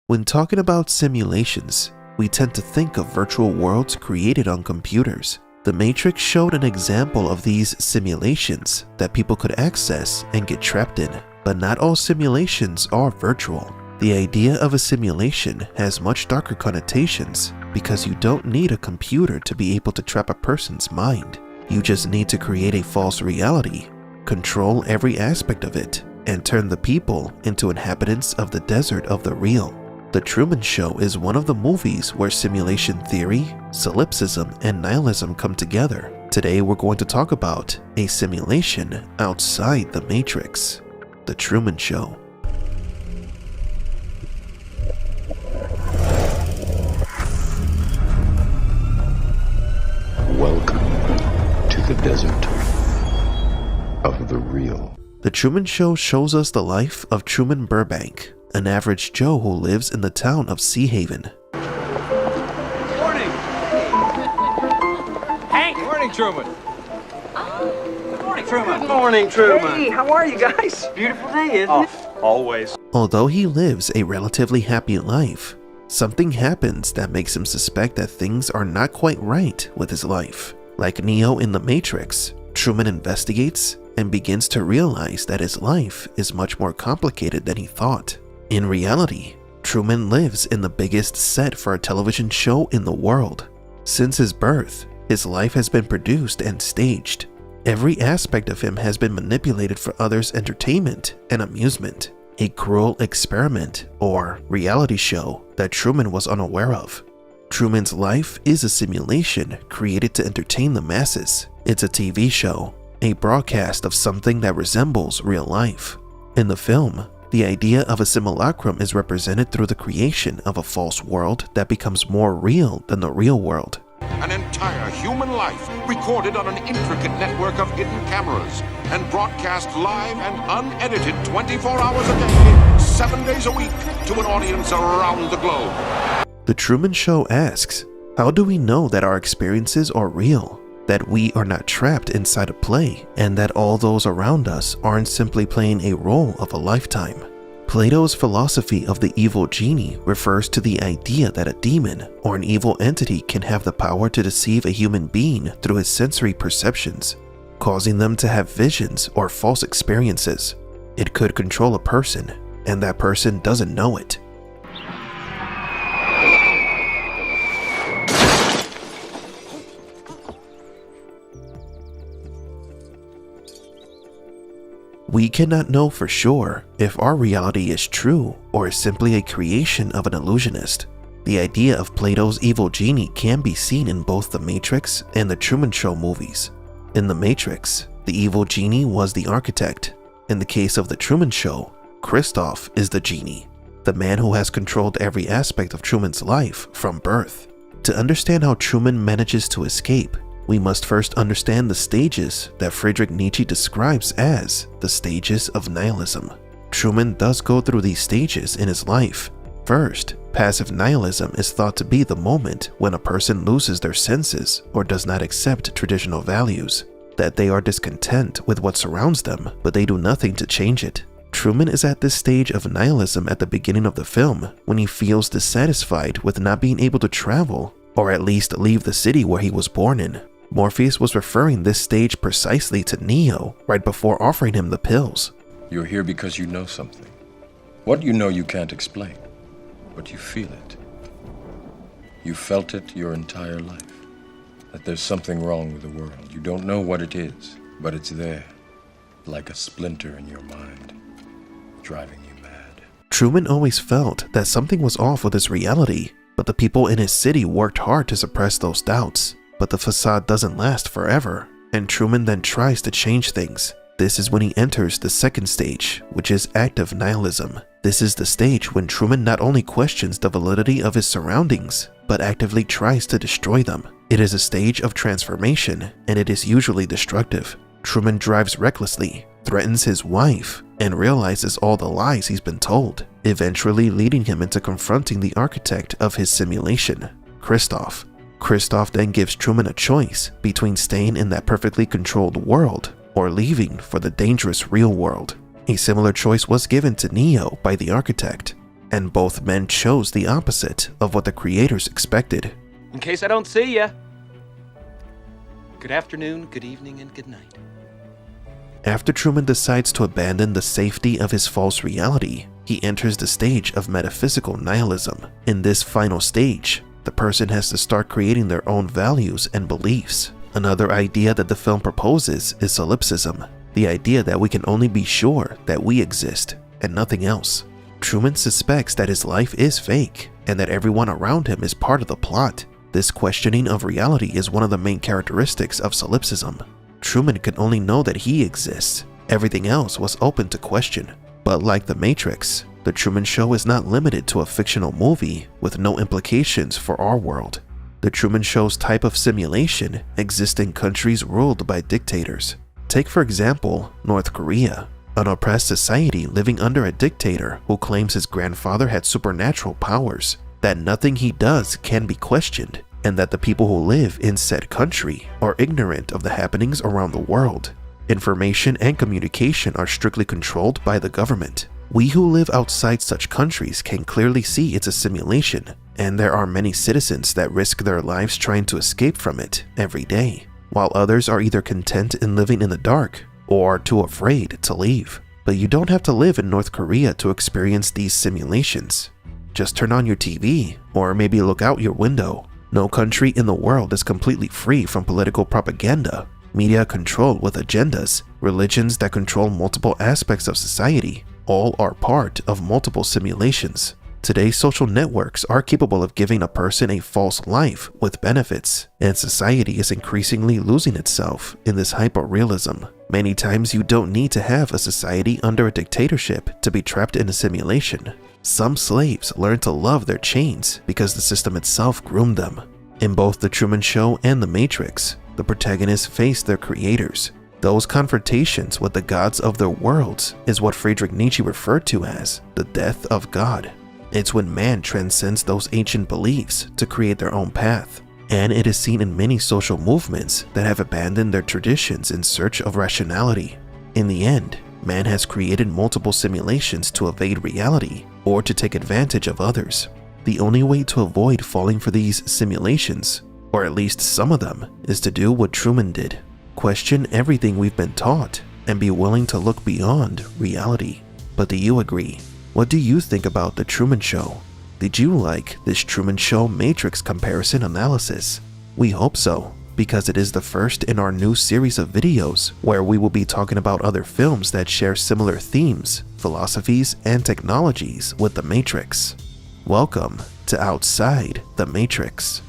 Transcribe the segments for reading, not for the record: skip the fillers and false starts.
When talking about simulations, we tend to think of virtual worlds created on computers. The Matrix showed an example of these simulations that people could access and get trapped in, but not all simulations are virtual. The idea of a simulation has much darker connotations because you don't need a computer to be able to trap a person's mind. You just need to create a false reality, control every aspect of it, and turn the people into inhabitants of the desert of the real. The Truman Show is one of the movies where simulation theory, solipsism, and nihilism come together. Today we're going to talk about a simulation outside the Matrix, The Truman Show. Welcome to the desert of the real. The Truman Show shows us the life of Truman Burbank, an average Joe who lives in the town of Sea Haven. Morning! Hank! Morning, Truman! Good morning, Truman! Good morning, Truman. Hey, how are you guys? Beautiful day, isn't it? Always. Although he lives a relatively happy life, something happens that makes him suspect that things are not quite right with his life. Like Neo in The Matrix, Truman investigates and begins to realize that his life is much more complicated than he thought. In reality, Truman lives in the biggest set for a television show in the world. Since his birth, his life has been produced and staged. Every aspect of him has been manipulated for others' entertainment and amusement. A cruel experiment or reality show that Truman was unaware of. Truman's life is a simulation created to entertain the masses. It's a TV show, a broadcast of something that resembles real life. In the film, the idea of a simulacrum is represented through the creation of a false world that becomes more real than the real world. An entire human life recorded on an intricate network of hidden cameras and broadcast live and unedited 24 hours a day, 7 days a week to an audience around the globe. The Truman Show asks, how do we know that our experiences are real? That we are not trapped inside a play, and that all those around us aren't simply playing a role of a lifetime. Plato's philosophy of the evil genie refers to the idea that a demon or an evil entity can have the power to deceive a human being through his sensory perceptions, causing them to have visions or false experiences. It could control a person, and that person doesn't know it. We cannot know for sure if our reality is true or is simply a creation of an illusionist. The idea of Plato's evil genie can be seen in both The Matrix and The Truman Show movies. In The Matrix, the evil genie was the architect. In the case of The Truman Show, Christoph is the genie, the man who has controlled every aspect of Truman's life from birth. To understand how Truman manages to escape, we must first understand the stages that Friedrich Nietzsche describes as the stages of nihilism. Truman does go through these stages in his life. First, passive nihilism is thought to be the moment when a person loses their senses or does not accept traditional values, that they are discontent with what surrounds them, but they do nothing to change it. Truman is at this stage of nihilism at the beginning of the film when he feels dissatisfied with not being able to travel, or at least leave the city where he was born in. Morpheus was referring this stage precisely to Neo right before offering him the pills. You're here because you know something. What you know you can't explain, but you feel it. You felt it your entire life, that there's something wrong with the world. You don't know what it is, but it's there, like a splinter in your mind, driving you mad. Truman always felt that something was off with his reality, but the people in his city worked hard to suppress those doubts. But the facade doesn't last forever, and Truman then tries to change things. This is when he enters the second stage, which is active nihilism. This is the stage when Truman not only questions the validity of his surroundings, but actively tries to destroy them. It is a stage of transformation, and it is usually destructive. Truman drives recklessly, threatens his wife, and realizes all the lies he's been told, eventually leading him into confronting the architect of his simulation, Christoph. Christoph then gives Truman a choice between staying in that perfectly controlled world or leaving for the dangerous real world. A similar choice was given to Neo by the architect. and both men chose the opposite of what the creators expected. In case I don't see ya. Good afternoon, good evening, and good night. After Truman decides to abandon the safety of his false reality, he enters the stage of metaphysical nihilism. In this final stage, the person has to start creating their own values and beliefs. Another idea that the film proposes is solipsism, the idea that we can only be sure that we exist and nothing else. Truman suspects that his life is fake and that everyone around him is part of the plot. This questioning of reality is one of the main characteristics of solipsism. Truman can only know that he exists. Everything else was open to question. But like The Matrix, The Truman Show is not limited to a fictional movie with no implications for our world. The Truman Show's type of simulation exists in countries ruled by dictators. Take for example, North Korea, an oppressed society living under a dictator who claims his grandfather had supernatural powers, that nothing he does can be questioned, and that the people who live in said country are ignorant of the happenings around the world. Information and communication are strictly controlled by the government. We who live outside such countries can clearly see it's a simulation, and there are many citizens that risk their lives trying to escape from it every day, while others are either content in living in the dark or are too afraid to leave. But you don't have to live in North Korea to experience these simulations. Just turn on your TV, or maybe look out your window. No country in the world is completely free from political propaganda, media control with agendas, religions that control multiple aspects of society. All are part of multiple simulations. Today's social networks are capable of giving a person a false life with benefits, and society is increasingly losing itself in this hyperrealism. Many times you don't need to have a society under a dictatorship to be trapped in a simulation. Some slaves learn to love their chains because the system itself groomed them. In both The Truman Show and The Matrix, the protagonists face their creators. Those confrontations with the gods of their worlds is what Friedrich Nietzsche referred to as the death of God. It's when man transcends those ancient beliefs to create their own path. And it is seen in many social movements that have abandoned their traditions in search of rationality. In the end, man has created multiple simulations to evade reality or to take advantage of others. The only way to avoid falling for these simulations, or at least some of them, is to do what Truman did. Question everything we've been taught and be willing to look beyond reality. But do you agree? What do you think about The Truman Show? Did you like this Truman Show Matrix comparison analysis? We hope so, because it is the first in our new series of videos where we will be talking about other films that share similar themes, philosophies, and technologies with The Matrix. Welcome to Outside the Matrix.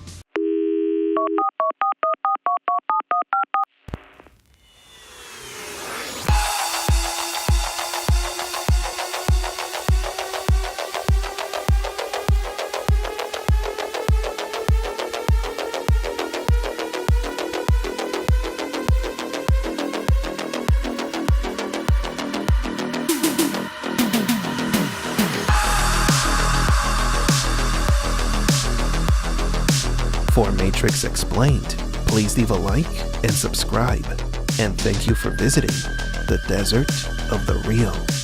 For Matrix Explained, please leave a like and subscribe. And thank you for visiting the Desert of the Real.